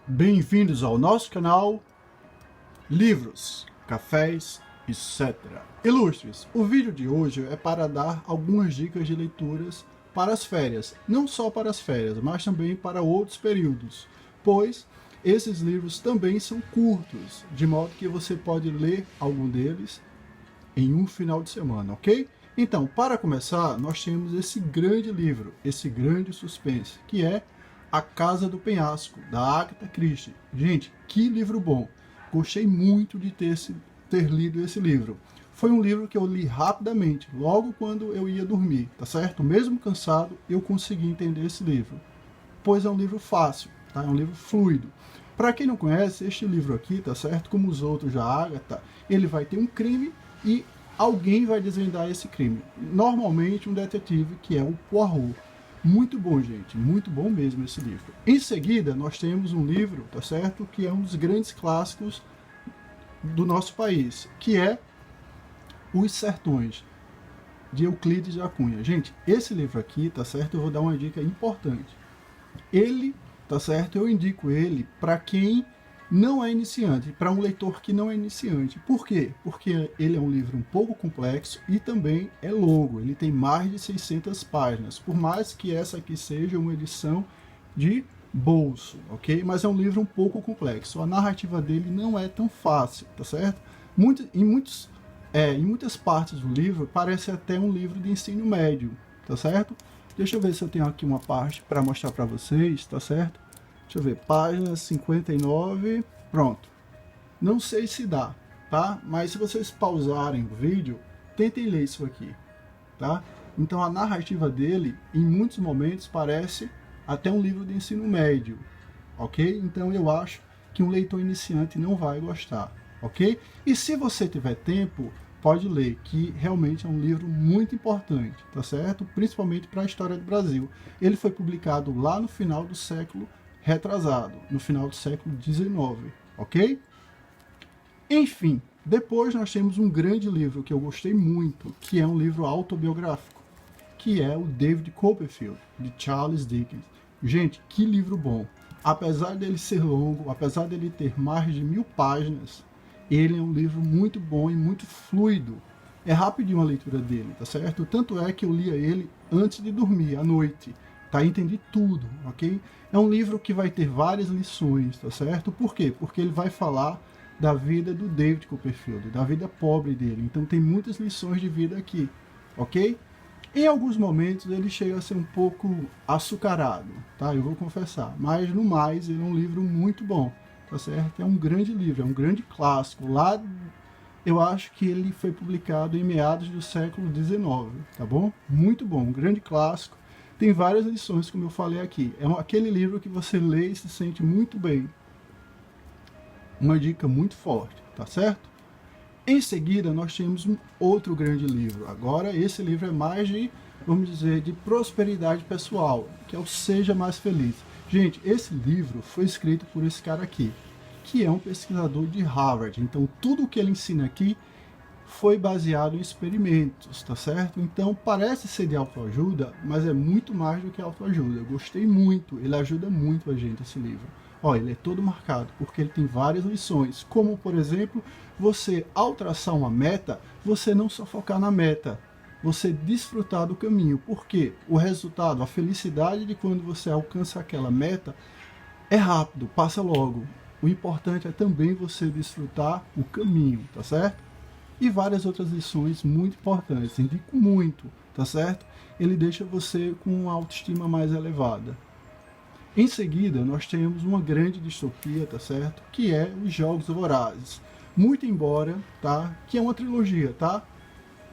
Bem-vindos ao nosso canal Livros, Cafés, etc. Ilustres, o vídeo de hoje é para dar algumas dicas de leituras para as férias, não só para as férias, mas também para outros períodos, pois esses livros também são curtos, de modo que você pode ler algum deles em um final de semana, ok? Então, para começar, nós temos esse grande livro, esse grande suspense, que é A Casa do Penhasco, da Agatha Christie. Gente, que livro bom! Gostei muito de ter lido esse livro. Foi um livro que eu li rapidamente, logo quando eu ia dormir, tá certo? Mesmo cansado, eu consegui entender esse livro, pois é um livro fácil, tá? É um livro fluido. Para quem não conhece, este livro aqui, tá certo? Como os outros da Agatha, ele vai ter um crime e alguém vai desvendar esse crime. Normalmente um detetive, que é o Poirot. Muito bom, gente, muito bom mesmo esse livro. Em seguida, nós temos um livro, tá certo? Que é um dos grandes clássicos do nosso país, que é Os Sertões, de Euclides da Cunha. Gente, esse livro aqui, tá certo? Eu vou dar uma dica importante. Ele, tá certo? Eu indico ele para quem não é iniciante, para um leitor que não é iniciante. Por quê? Porque ele é um livro um pouco complexo e também é longo. Ele tem mais de 600 páginas, por mais que essa aqui seja uma edição de bolso, ok? Mas é um livro um pouco complexo. A narrativa dele não é tão fácil, tá certo? Em muitas partes do livro parece até um livro de ensino médio, tá certo? Deixa eu ver se eu tenho aqui uma parte para mostrar para vocês, tá certo? Deixa eu ver, página 59, pronto. Não sei se dá, tá? Mas se vocês pausarem o vídeo, tentem ler isso aqui, tá? Então a narrativa dele, em muitos momentos, parece até um livro de ensino médio, ok? Então eu acho que um leitor iniciante não vai gostar, ok? E se você tiver tempo, pode ler, que realmente é um livro muito importante, tá certo? Principalmente para a história do Brasil. Ele foi publicado lá no final do século retrasado, no final do século XIX, ok? Enfim, depois nós temos um grande livro que eu gostei muito, que é um livro autobiográfico, que é o David Copperfield, de Charles Dickens. Gente, que livro bom! Apesar dele ser longo, apesar dele ter mais de 1000 páginas, ele é um livro muito bom e muito fluido. É rapidinho a leitura dele, tá certo? Tanto é que eu lia ele antes de dormir, à noite. Tá? Entendi tudo, ok? É um livro que vai ter várias lições, tá certo? Por quê? Porque ele vai falar da vida do David Copperfield, da vida pobre dele. Então tem muitas lições de vida aqui, ok? Em alguns momentos ele chega a ser um pouco açucarado, tá? Eu vou confessar. Mas no mais ele é um livro muito bom, tá certo? É um grande livro, é um grande clássico. Lá eu acho que ele foi publicado em meados do século XIX, tá bom? Muito bom, um grande clássico. Tem várias lições, como eu falei aqui. É aquele livro que você lê e se sente muito bem. Uma dica muito forte, tá certo? Em seguida, nós temos um outro grande livro. Agora, esse livro é mais de, vamos dizer, de prosperidade pessoal, que é o Seja Mais Feliz. Gente, esse livro foi escrito por esse cara aqui, que é um pesquisador de Harvard. Então, tudo o que ele ensina aqui foi baseado em experimentos, tá certo? Então parece ser de autoajuda, mas é muito mais do que autoajuda. Eu gostei muito, ele ajuda muito a gente, esse livro. Ó, ele é todo marcado, porque ele tem várias lições, como por exemplo, você ao traçar uma meta, você não só focar na meta, você desfrutar do caminho, porque o resultado, a felicidade de quando você alcança aquela meta é rápido, passa logo. O importante é também você desfrutar o caminho, tá certo? E várias outras lições muito importantes, indico muito, tá certo? Ele deixa você com uma autoestima mais elevada. Em seguida, nós temos uma grande distopia, tá certo? Que é Os Jogos Vorazes. Muito embora, tá? Que é uma trilogia, tá?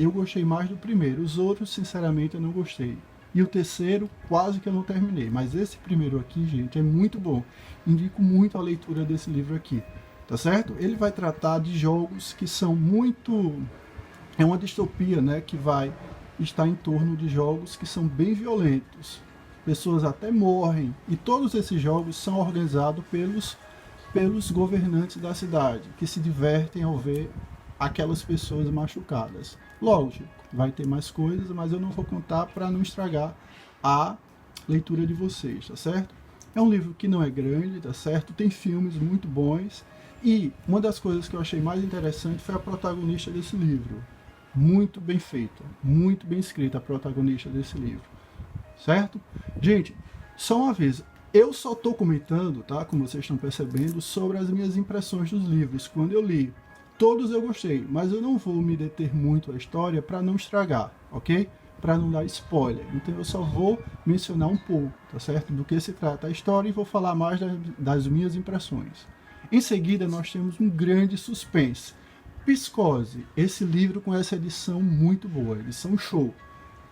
Eu gostei mais do primeiro, os outros, sinceramente, eu não gostei. E o terceiro, quase que eu não terminei. Mas esse primeiro aqui, gente, é muito bom. Indico muito a leitura desse livro aqui. Tá certo? Ele vai tratar de jogos que são muito... É uma distopia, né? Que vai estar em torno de jogos que são bem violentos. Pessoas até morrem. E todos esses jogos são organizados pelos governantes da cidade, que se divertem ao ver aquelas pessoas machucadas. Lógico, vai ter mais coisas, mas eu não vou contar para não estragar a leitura de vocês, tá certo? É um livro que não é grande, tá certo? Tem filmes muito bons. E uma das coisas que eu achei mais interessante foi a protagonista desse livro. Muito bem feita, muito bem escrita a protagonista desse livro, certo? Gente, só uma vez, eu só estou comentando, tá? Como vocês estão percebendo, sobre as minhas impressões dos livros. Quando eu li, todos eu gostei, mas eu não vou me deter muito à história para não estragar, ok? Para não dar spoiler. Então eu só vou mencionar um pouco, tá certo? Do que se trata a história e vou falar mais das minhas impressões. Em seguida, nós temos um grande suspense. Psicose, esse livro com essa edição muito boa, edição show.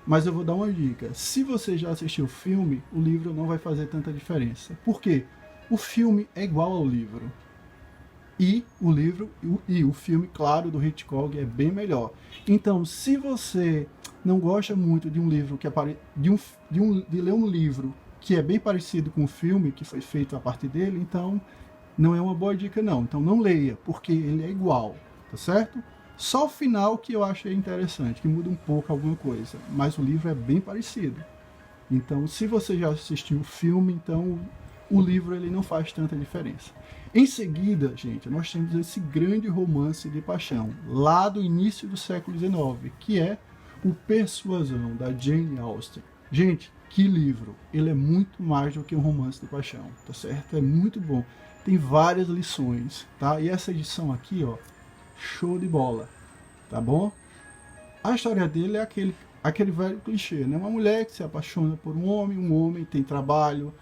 Mas eu vou dar uma dica. Se você já assistiu o filme, o livro não vai fazer tanta diferença. Por quê? O filme é igual ao livro. E o filme, claro, do Hitchcock é bem melhor. Então, se você não gosta muito de um livro de ler um livro que é bem parecido com o filme que foi feito a partir dele, então não é uma boa dica não. Então não leia, porque ele é igual, tá certo? Só o final que eu achei interessante, que muda um pouco alguma coisa, mas o livro é bem parecido. Então, se você já assistiu o filme, então o livro ele não faz tanta diferença. Em seguida, gente, nós temos esse grande romance de paixão, lá do início do século XIX, que é o Persuasão, da Jane Austen. Gente, que livro! Ele é muito mais do que um romance de paixão, tá certo? É muito bom. Tem várias lições, tá? E essa edição aqui, ó, show de bola, tá bom? A história dele é aquele velho clichê, né? Uma mulher que se apaixona por um homem tem trabalho,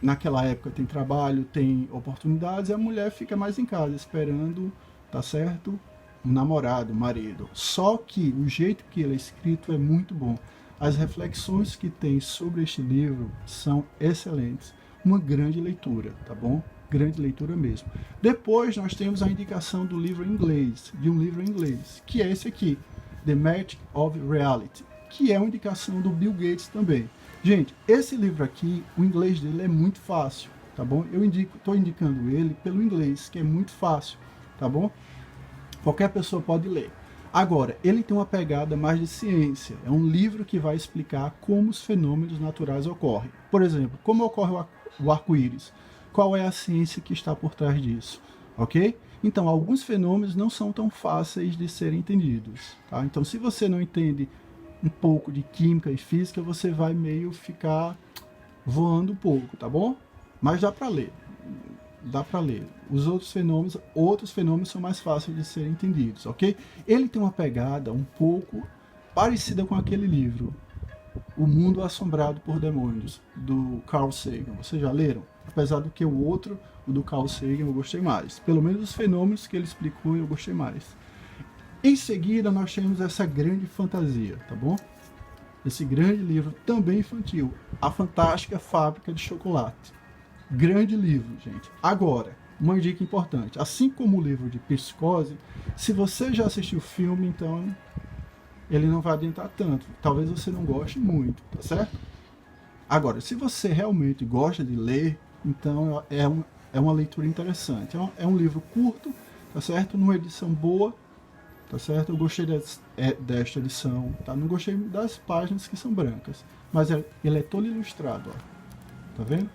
naquela época tem trabalho, tem oportunidades, e a mulher fica mais em casa esperando, tá certo? Um namorado, um marido. Só que o jeito que ele é escrito é muito bom. As reflexões que tem sobre este livro são excelentes. Uma grande leitura, tá bom? Grande leitura mesmo. Depois nós temos a indicação do livro em inglês, de um livro em inglês, que é esse aqui, The Magic of Reality, que é uma indicação do Bill Gates também. Gente, esse livro aqui, o inglês dele é muito fácil, tá bom? Eu estou indicando ele pelo inglês, que é muito fácil, tá bom? Qualquer pessoa pode ler. Agora, ele tem uma pegada mais de ciência. É um livro que vai explicar como os fenômenos naturais ocorrem. Por exemplo, como ocorre o arco-íris? Qual é a ciência que está por trás disso? Ok? Então, alguns fenômenos não são tão fáceis de serem entendidos. Tá? Então, se você não entende um pouco de química e física, você vai meio ficar voando um pouco, tá bom? Mas dá para ler. Dá para ler. Os outros fenômenos são mais fáceis de serem entendidos, ok? Ele tem uma pegada um pouco parecida com aquele livro, O Mundo Assombrado por Demônios, do Carl Sagan. Vocês já leram? Apesar do que o do Carl Sagan, eu gostei mais. Pelo menos os fenômenos que ele explicou, eu gostei mais. Em seguida, nós temos essa grande fantasia, tá bom? Esse grande livro, também infantil, A Fantástica Fábrica de Chocolate. Grande livro, gente. Agora, uma dica importante. Assim como o livro de Psicose, se você já assistiu o filme, então ele não vai adiantar tanto. Talvez você não goste muito, tá certo? Agora, se você realmente gosta de ler, então é uma leitura interessante. É um livro curto, tá certo? Numa edição boa, tá certo? Eu gostei desta edição, tá? Não gostei das páginas que são brancas, mas ele é todo ilustrado, ó. Tá vendo?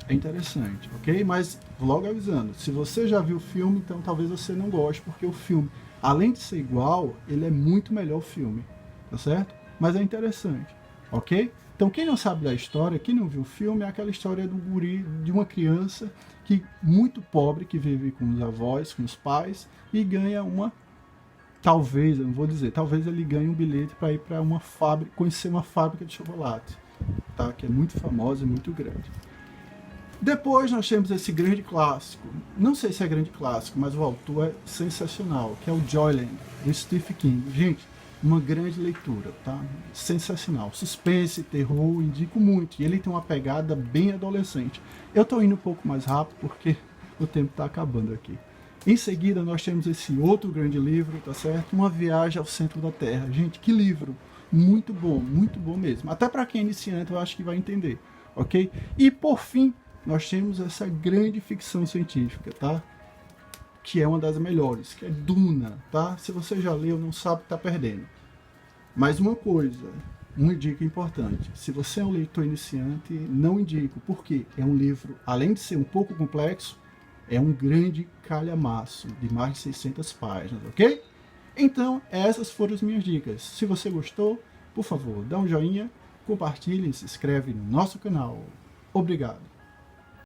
É interessante, ok? Mas logo avisando, se você já viu o filme, então talvez você não goste, porque o filme, além de ser igual, ele é muito melhor o filme, tá certo? Mas é interessante, ok? Então quem não sabe da história, quem não viu o filme, é aquela história do guri, de uma criança muito pobre, que vive com os avós, com os pais, e ganha talvez, eu não vou dizer, talvez ele ganhe um bilhete para ir para uma fábrica, conhecer uma fábrica de chocolate, tá? Que é muito famosa e muito grande. Depois nós temos esse grande clássico, não sei se é grande clássico, mas o autor é sensacional, que é o Joyland, do Stephen King. Gente, uma grande leitura, tá? Sensacional. Suspense, terror, indico muito. E ele tem uma pegada bem adolescente. Eu tô indo um pouco mais rápido porque o tempo tá acabando aqui. Em seguida nós temos esse outro grande livro, tá certo? Uma Viagem ao Centro da Terra. Gente, que livro! Muito bom mesmo. Até para quem é iniciante eu acho que vai entender, ok? E por fim, nós temos essa grande ficção científica, tá? Que é uma das melhores, que é Duna, tá? Se você já leu, não sabe, tá perdendo. Mais uma coisa, uma dica importante: se você é um leitor iniciante, não indico, porque é um livro, além de ser um pouco complexo, é um grande calhamaço de mais de 600 páginas, ok? Então, essas foram as minhas dicas. Se você gostou, por favor, dá um joinha, compartilhe e se inscreve no nosso canal. Obrigado!